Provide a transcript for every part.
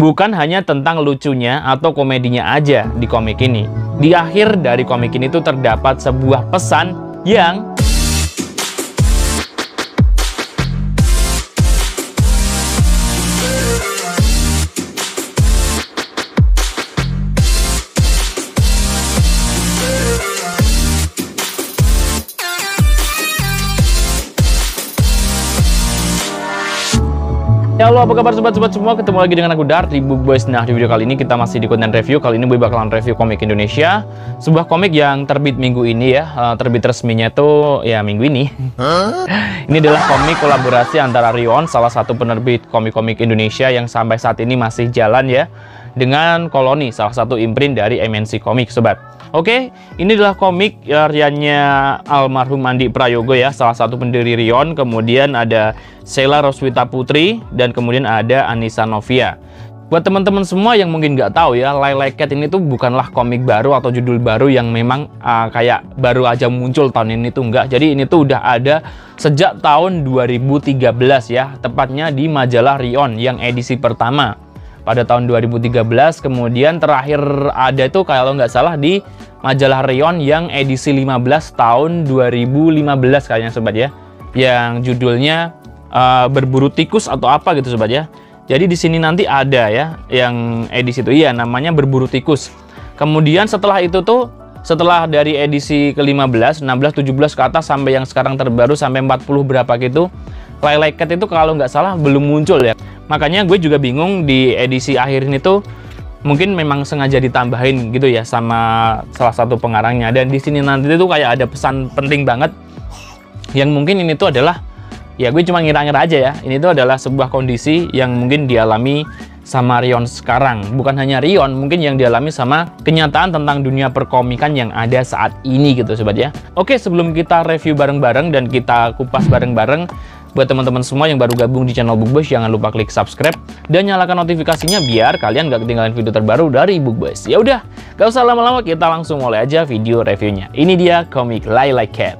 Bukan hanya tentang lucunya atau komedinya aja di komik ini. Di akhir dari komik ini tuh terdapat sebuah pesan yang halo, apa kabar sobat-sobat semua? Ketemu lagi dengan aku Dart di Book Boys. Nah, di video kali ini kita masih di konten review. Kali ini gue bakalan review komik Indonesia. Sebuah komik yang terbit minggu ini ya. Terbit resminya tuh ya minggu ini. Ini adalah komik kolaborasi antara Rion, salah satu penerbit komik-komik Indonesia yang sampai saat ini masih jalan ya, dengan Koloni, salah satu imprint dari MNC Komik, sobat. Oke, ini adalah komik karyanya almarhum Andi Prayogo ya, salah satu pendiri Rion. Kemudian ada Sheila Roswita Putri dan kemudian ada Anissa Novia. Buat teman-teman semua yang mungkin nggak tahu ya, Lilac Cat ini tuh bukanlah komik baru atau judul baru yang memang kayak baru aja muncul tahun ini tuh enggak. Jadi ini tuh udah ada sejak tahun 2013 ya, tepatnya di majalah Rion yang edisi pertama pada tahun 2013. Kemudian terakhir ada itu kalau nggak salah di majalah Rion yang edisi 15 tahun 2015 kayaknya sobat ya, yang judulnya Berburu Tikus atau apa gitu sobat ya. Jadi di sini nanti ada ya yang edisi itu, iya namanya Berburu Tikus. Kemudian setelah itu tuh, setelah dari edisi ke-15, 16, 17 ke atas sampai yang sekarang terbaru sampai 40 berapa gitu, Lilac Cat itu kalau nggak salah belum muncul ya. Makanya gue juga bingung di edisi akhir ini tuh mungkin memang sengaja ditambahin gitu ya sama salah satu pengarangnya. Dan di sini nanti tuh kayak ada pesan penting banget yang mungkin ini tuh adalah, ya gue cuma ngira-ngira aja ya, ini tuh adalah sebuah kondisi yang mungkin dialami sama Rion sekarang. Bukan hanya Rion, mungkin yang dialami sama kenyataan tentang dunia perkomikan yang ada saat ini gitu sobat ya. Oke, sebelum kita review bareng-bareng dan kita kupas bareng-bareng, buat teman-teman semua yang baru gabung di channel Book Boys, jangan lupa klik subscribe dan nyalakan notifikasinya biar kalian gak ketinggalan video terbaru dari Book Boys. Ya udah, gak usah lama-lama, kita langsung mulai aja video reviewnya. Ini dia komik Lilac Cat.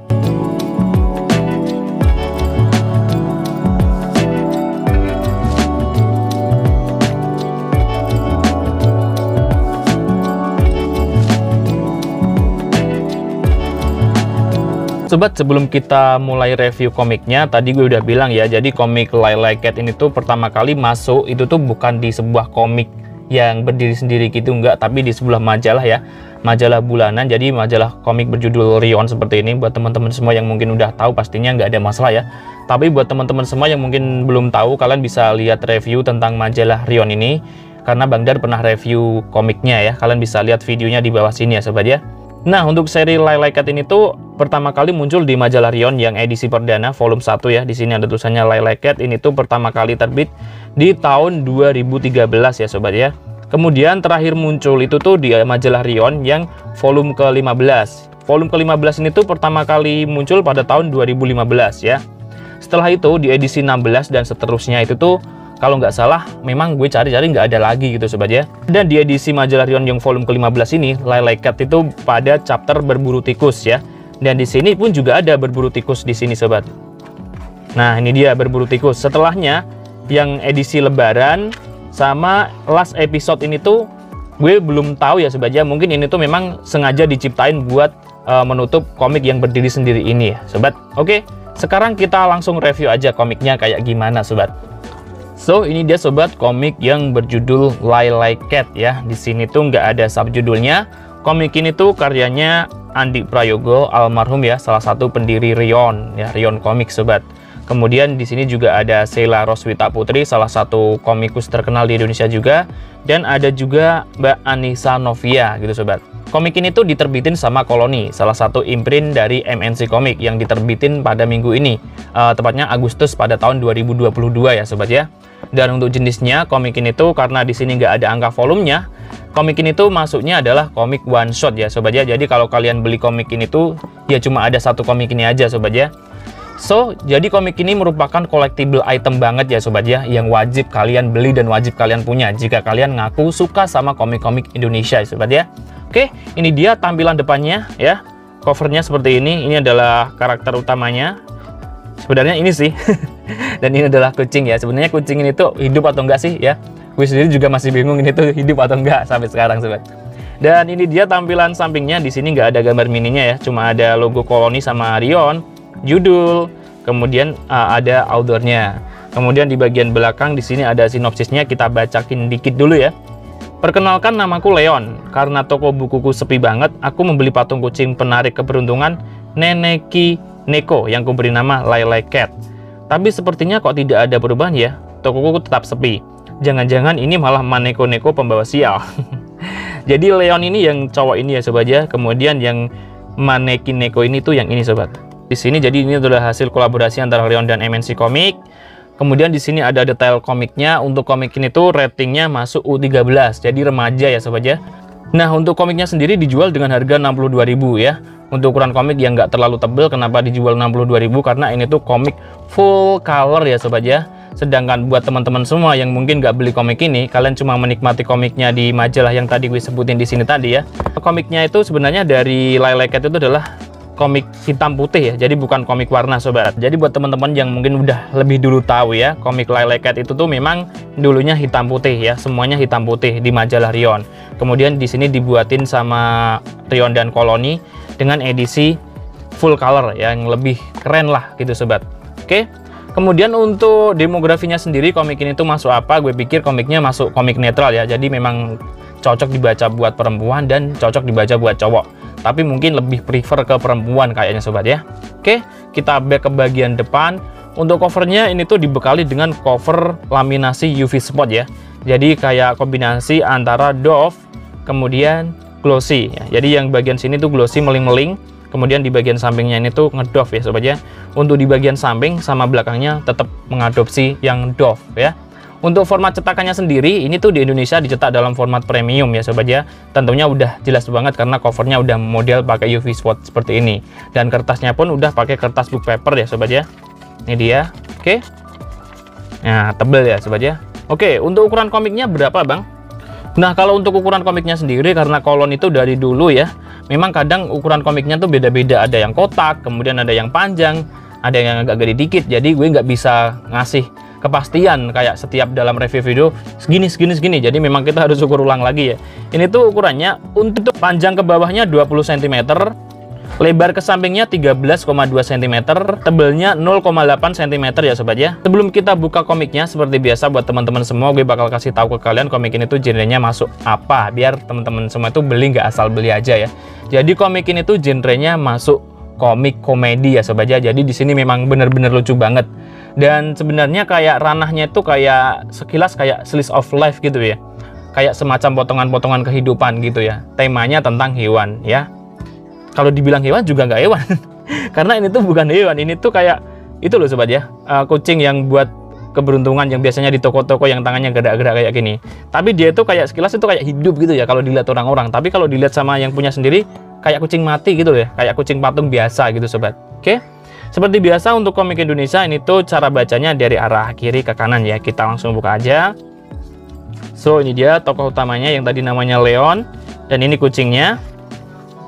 Sobat, sebelum kita mulai review komiknya, tadi gue udah bilang ya, jadi komik Lilac Cat ini tuh pertama kali masuk itu tuh bukan di sebuah komik yang berdiri sendiri gitu, enggak, tapi di sebuah majalah ya, majalah bulanan. Jadi majalah komik berjudul Rion seperti ini. Buat teman-teman semua yang mungkin udah tahu pastinya nggak ada masalah ya, tapi buat teman-teman semua yang mungkin belum tahu, kalian bisa lihat review tentang majalah Rion ini, karena Bang Dar pernah review komiknya ya. Kalian bisa lihat videonya di bawah sini ya sobat ya. Nah, untuk seri Lilac Cat ini tuh pertama kali muncul di majalah Rion yang edisi perdana volume 1 ya. Di sini ada tulisannya Lilac Cat. Ini tuh pertama kali terbit di tahun 2013 ya sobat ya. Kemudian terakhir muncul itu tuh di majalah Rion yang volume ke-15. Volume ke-15 ini tuh pertama kali muncul pada tahun 2015 ya. Setelah itu di edisi 16 dan seterusnya itu tuh kalau nggak salah memang gue cari-cari nggak ada lagi gitu sobat ya. Dan di edisi majalah Rion yang volume ke-15 ini, Lilac Cat itu pada chapter Berburu Tikus ya. Dan di sini pun juga ada Berburu Tikus di sini sobat. Nah, ini dia Berburu Tikus. Setelahnya yang edisi Lebaran sama last episode ini tuh gue belum tahu ya sobat ya. Mungkin ini tuh memang sengaja diciptain buat menutup komik yang berdiri sendiri ini ya sobat. Oke, sekarang kita langsung review aja komiknya kayak gimana sobat. So, ini dia sobat komik yang berjudul Lilac Cat ya. Di sini tuh nggak ada subjudulnya. Komik ini tuh karyanya Andi Prayogo, almarhum ya, salah satu pendiri Rion ya, Rion Komik sobat. Kemudian di sini juga ada Sheila Roswita Putri, salah satu komikus terkenal di Indonesia juga, dan ada juga Mbak Anissa Novia gitu sobat. Komik ini tuh diterbitin sama Koloni, salah satu imprint dari MNC Komik yang diterbitin pada minggu ini, tepatnya Agustus pada tahun 2022 ya sobat ya. Dan untuk jenisnya komik ini tuh karena di sini nggak ada angka volumenya, komik ini tuh masuknya adalah komik one shot ya sobat ya. Jadi kalau kalian beli komik ini tuh ya cuma ada satu komik ini aja sobat ya. So, jadi komik ini merupakan collectible item banget ya sobat ya, yang wajib kalian beli dan wajib kalian punya jika kalian ngaku suka sama komik-komik Indonesia ya sobat ya. Oke, ini dia tampilan depannya ya. Covernya seperti ini. Ini adalah karakter utamanya. Sebenarnya ini sih. Dan ini adalah kucing ya. Sebenarnya kucing ini tuh hidup atau enggak sih ya? Gue sendiri juga masih bingung ini tuh hidup atau enggak sampai sekarang sobat. Dan ini dia tampilan sampingnya. Di sini nggak ada gambar mininya ya, cuma ada logo Koloni sama Rion, judul, kemudian ada outdoornya. Kemudian di bagian belakang di sini ada sinopsisnya, kita bacakin dikit dulu ya. Perkenalkan, namaku Leon. Karena toko bukuku sepi banget, aku membeli patung kucing penarik keberuntungan Neneki Neko yang kuberi nama Lilac Cat. Tapi sepertinya kok tidak ada perubahan ya, tokoku tetap sepi. Jangan-jangan ini malah Maneko Neko pembawa sial. Jadi Leon ini yang cowok ini ya sobat ya. Kemudian yang Maneki Neko ini tuh yang ini sobat. Di sini jadi ini adalah hasil kolaborasi antara Leon dan MNC Comic. Kemudian di sini ada detail komiknya. Untuk komik ini tuh ratingnya masuk U13, jadi remaja ya sobat ya. Nah, untuk komiknya sendiri dijual dengan harga 62.000 ya. Untuk ukuran komik yang nggak terlalu tebel, kenapa dijual 62.000? Karena ini tuh komik full color ya sobat ya. Sedangkan buat teman-teman semua yang mungkin nggak beli komik ini, kalian cuma menikmati komiknya di majalah yang tadi gue sebutin di sini tadi ya. Komiknya itu sebenarnya dari Lilac Cat itu adalah komik hitam putih ya, jadi bukan komik warna sobat. Jadi buat teman-teman yang mungkin udah lebih dulu tahu ya, komik Lilac Cat itu tuh memang dulunya hitam putih ya, semuanya hitam putih di majalah Rion. Kemudian di sini dibuatin sama Rion dan Koloni dengan edisi full color yang lebih keren lah gitu sobat. Oke. Kemudian untuk demografinya sendiri, komik ini tuh masuk apa? Gue pikir komiknya masuk komik netral ya, jadi memang cocok dibaca buat perempuan dan cocok dibaca buat cowok. Tapi mungkin lebih prefer ke perempuan kayaknya sobat ya. Oke, kita back ke bagian depan. Untuk covernya ini tuh dibekali dengan cover laminasi UV spot ya. Jadi kayak kombinasi antara doff kemudian glossy ya. Jadi yang bagian sini tuh glossy meling-meling, kemudian di bagian sampingnya ini tuh ngedoff ya sobat ya. Untuk di bagian samping sama belakangnya tetap mengadopsi yang doff ya. Untuk format cetakannya sendiri, ini tuh di Indonesia dicetak dalam format premium ya sobat ya. Tentunya udah jelas banget karena covernya udah model pakai UV spot seperti ini. Dan kertasnya pun udah pakai kertas book paper ya sobat ya. Ini dia, oke. Nah, tebel ya sobat ya. Oke, untuk ukuran komiknya berapa bang? Nah, kalau untuk ukuran komiknya sendiri, karena Kolon itu dari dulu ya, memang kadang ukuran komiknya tuh beda-beda. Ada yang kotak, kemudian ada yang panjang, ada yang agak gede dikit. Jadi gue nggak bisa ngasih kepastian kayak setiap dalam review video segini. Jadi memang kita harus ukur ulang lagi ya. Ini tuh ukurannya untuk panjang ke bawahnya 20 cm, lebar ke sampingnya 13,2 cm, tebelnya 0,8 cm ya sobat ya. Sebelum kita buka komiknya, seperti biasa buat teman-teman semua, gue bakal kasih tahu ke kalian komik ini tuh genrenya masuk apa, biar teman-teman semua tuh beli nggak asal beli aja ya. Jadi komik ini tuh genrenya masuk komik komedi ya sobat ya. Jadi di sini memang bener-bener lucu banget. Dan sebenarnya kayak ranahnya itu kayak sekilas kayak slice of life gitu ya. Kayak semacam potongan-potongan kehidupan gitu ya. Temanya tentang hewan ya. Kalau dibilang hewan juga nggak hewan. Karena ini tuh bukan hewan. Ini tuh kayak itu loh sobat ya. Kucing yang buat keberuntungan yang biasanya di toko-toko yang tangannya gerak-gerak kayak gini. Tapi dia itu kayak sekilas itu kayak hidup gitu ya kalau dilihat orang-orang. Tapi kalau dilihat sama yang punya sendiri kayak kucing mati gitu ya. Kayak kucing patung biasa gitu sobat. Oke. Seperti biasa untuk komik Indonesia ini tuh cara bacanya dari arah kiri ke kanan ya. Kita langsung buka aja. So ini dia tokoh utamanya yang tadi namanya Leon dan ini kucingnya.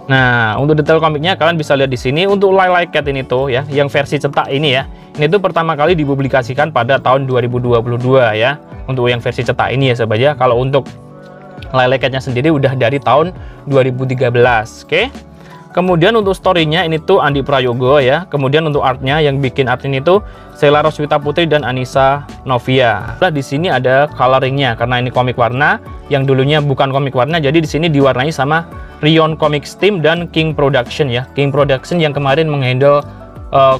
Nah, untuk detail komiknya kalian bisa lihat di sini. Untuk Lilac Cat ini tuh ya, yang versi cetak ini ya. Ini tuh pertama kali dipublikasikan pada tahun 2022 ya. Untuk yang versi cetak ini ya sobat ya. Kalau untuk Lilac Cat-nya sendiri udah dari tahun 2013. Oke. Kemudian untuk story-nya ini tuh Andi Prayogo ya. Kemudian untuk art-nya yang bikin art ini tuh Sheila Roswita Putri dan Anissa Novia. Nah, di sini ada coloring-nya karena ini komik warna yang dulunya bukan komik warna. Jadi di sini diwarnai sama Rion Comics Team dan King Production ya. King Production yang kemarin menghandle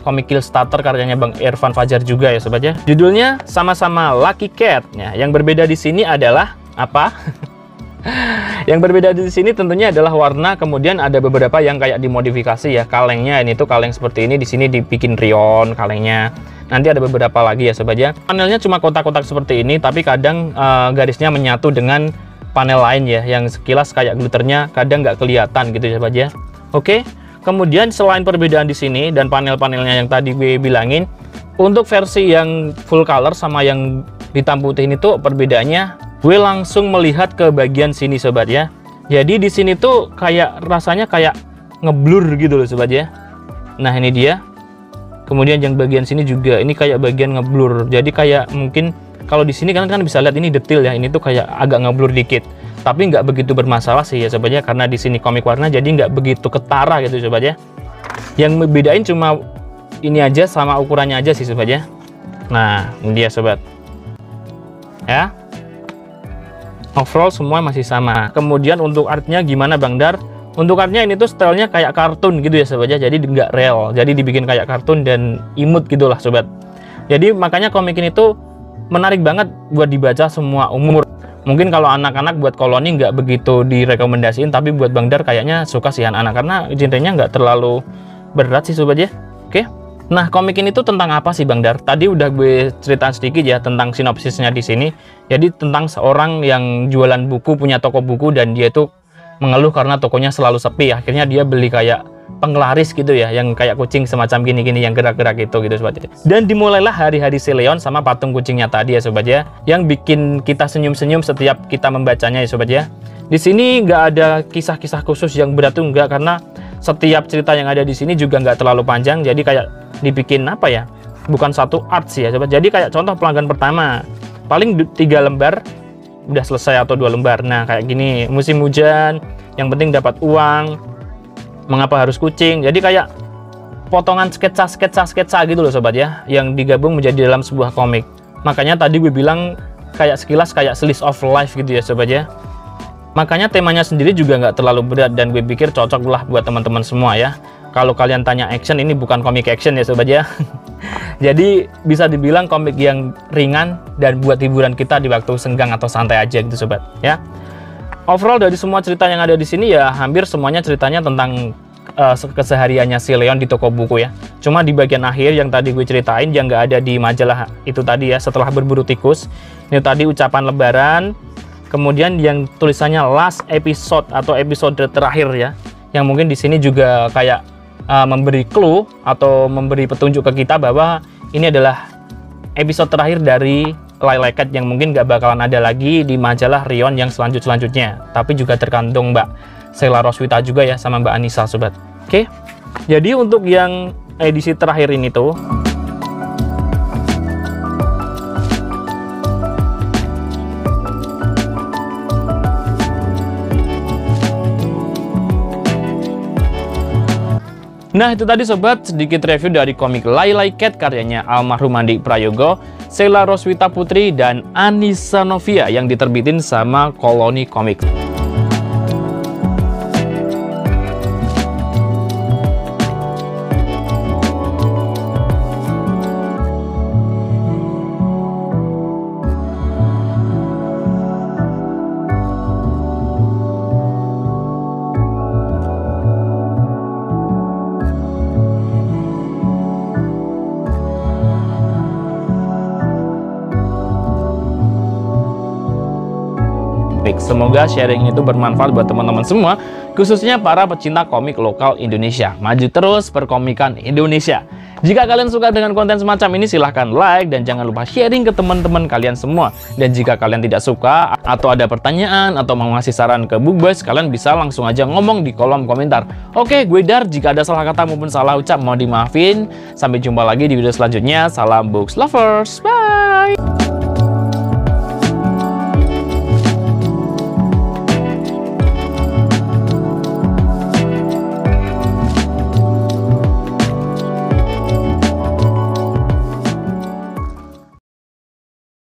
komik Killstarter karyanya Bang Irfan Fajar juga ya sobat ya. Judulnya sama-sama Lucky Cat. Nah, yang berbeda di sini adalah apa? Yang berbeda di sini tentunya adalah warna, kemudian ada beberapa yang kayak dimodifikasi ya. Kalengnya ini tuh kaleng seperti ini, di sini dibikin Rion kalengnya. Nanti ada beberapa lagi ya sobat ya. Panelnya cuma kotak-kotak seperti ini, tapi kadang garisnya menyatu dengan panel lain ya, yang sekilas kayak glitternya kadang nggak kelihatan gitu ya sobat ya. Oke. Kemudian selain perbedaan di sini dan panel-panelnya yang tadi gue bilangin, untuk versi yang full color sama yang hitam putih ini tuh perbedaannya gue langsung melihat ke bagian sini sobat ya. Jadi di sini tuh kayak rasanya kayak ngeblur gitu loh sobat ya. Nah ini dia. Kemudian yang bagian sini juga ini kayak bagian ngeblur. Jadi kayak mungkin Kalau di sini kan bisa lihat ini detail ya, ini tuh kayak agak ngeblur dikit. Tapi nggak begitu bermasalah sih ya sobat ya, karena di sini komik warna jadi nggak begitu ketara gitu sobat ya. Yang membedain cuma ini aja sama ukurannya aja sih sobat ya. Nah, ini dia sobat. Ya. Overall semua masih sama. Kemudian untuk artnya gimana Bang Dar? Untuk artnya ini tuh stylenya kayak kartun gitu ya sobat ya. Jadi nggak real. Jadi dibikin kayak kartun dan imut gitulah sobat. Jadi makanya komik ini tuh menarik banget buat dibaca semua umur. Mungkin kalau anak-anak buat koloni nggak begitu direkomendasiin, tapi buat Bang Dar kayaknya suka sih anak-anak karena genrenya nggak terlalu berat sih sobat ya. Oke. Nah, komik ini tuh tentang apa sih Bang Dar? Tadi udah gue cerita sedikit ya tentang sinopsisnya di sini. Jadi tentang seorang yang jualan buku, punya toko buku, dan dia tuh mengeluh karena tokonya selalu sepi. Akhirnya dia beli kayak penglaris gitu ya, yang kayak kucing semacam gini-gini yang gerak-gerak gitu sobat ya. Dan dimulailah hari-hari si Leon sama patung kucingnya tadi ya sobat ya, yang bikin kita senyum-senyum setiap kita membacanya ya sobat ya. Di sini nggak ada kisah-kisah khusus yang berat tuh enggak, karena setiap cerita yang ada di sini juga nggak terlalu panjang, jadi kayak dibikin apa ya, bukan satu art sih ya sobat. Jadi kayak contoh pelanggan pertama paling 3 lembar udah selesai atau 2 lembar. Nah kayak gini, musim hujan yang penting dapat uang, mengapa harus kucing. Jadi kayak potongan sketsa gitu loh sobat ya, yang digabung menjadi dalam sebuah komik. Makanya tadi gue bilang kayak sekilas kayak slice of life gitu ya sobat ya. Makanya temanya sendiri juga nggak terlalu berat, dan gue pikir cocok lah buat teman-teman semua ya. Kalau kalian tanya action, ini bukan komik action ya sobat ya. Jadi bisa dibilang komik yang ringan dan buat hiburan kita di waktu senggang atau santai aja gitu sobat ya. Overall dari semua cerita yang ada di sini ya hampir semuanya ceritanya tentang kesehariannya si Leon di toko buku ya. Cuma di bagian akhir yang tadi gue ceritain yang nggak ada di majalah itu tadi ya, setelah berburu tikus, ini tadi ucapan lebaran, kemudian yang tulisannya last episode atau episode terakhir ya, yang mungkin di sini juga kayak memberi clue atau memberi petunjuk ke kita bahwa ini adalah episode terakhir dari Lilac Cat yang mungkin gak bakalan ada lagi di majalah Rion yang selanjutnya. Tapi juga terkandung Mbak Sheila Roswita juga ya sama Mbak Anissa sobat. Oke. Jadi untuk yang edisi terakhir ini tuh nah itu tadi sobat, sedikit review dari komik Lilac Cat karyanya almarhum Andi Prayogo, Sheila Roswita Putri, dan Anissa Novia yang diterbitin sama Koloni Komik. Semoga sharing itu bermanfaat buat teman-teman semua, khususnya para pecinta komik lokal Indonesia. Maju terus perkomikan Indonesia. Jika kalian suka dengan konten semacam ini, silahkan like dan jangan lupa sharing ke teman-teman kalian semua. Dan jika kalian tidak suka atau ada pertanyaan atau mau ngasih saran ke Bookboys, kalian bisa langsung aja ngomong di kolom komentar. Oke, gue Dar, jika ada salah kata maupun salah ucap mau dimaafin. Sampai jumpa lagi di video selanjutnya. Salam Books Lovers, bye!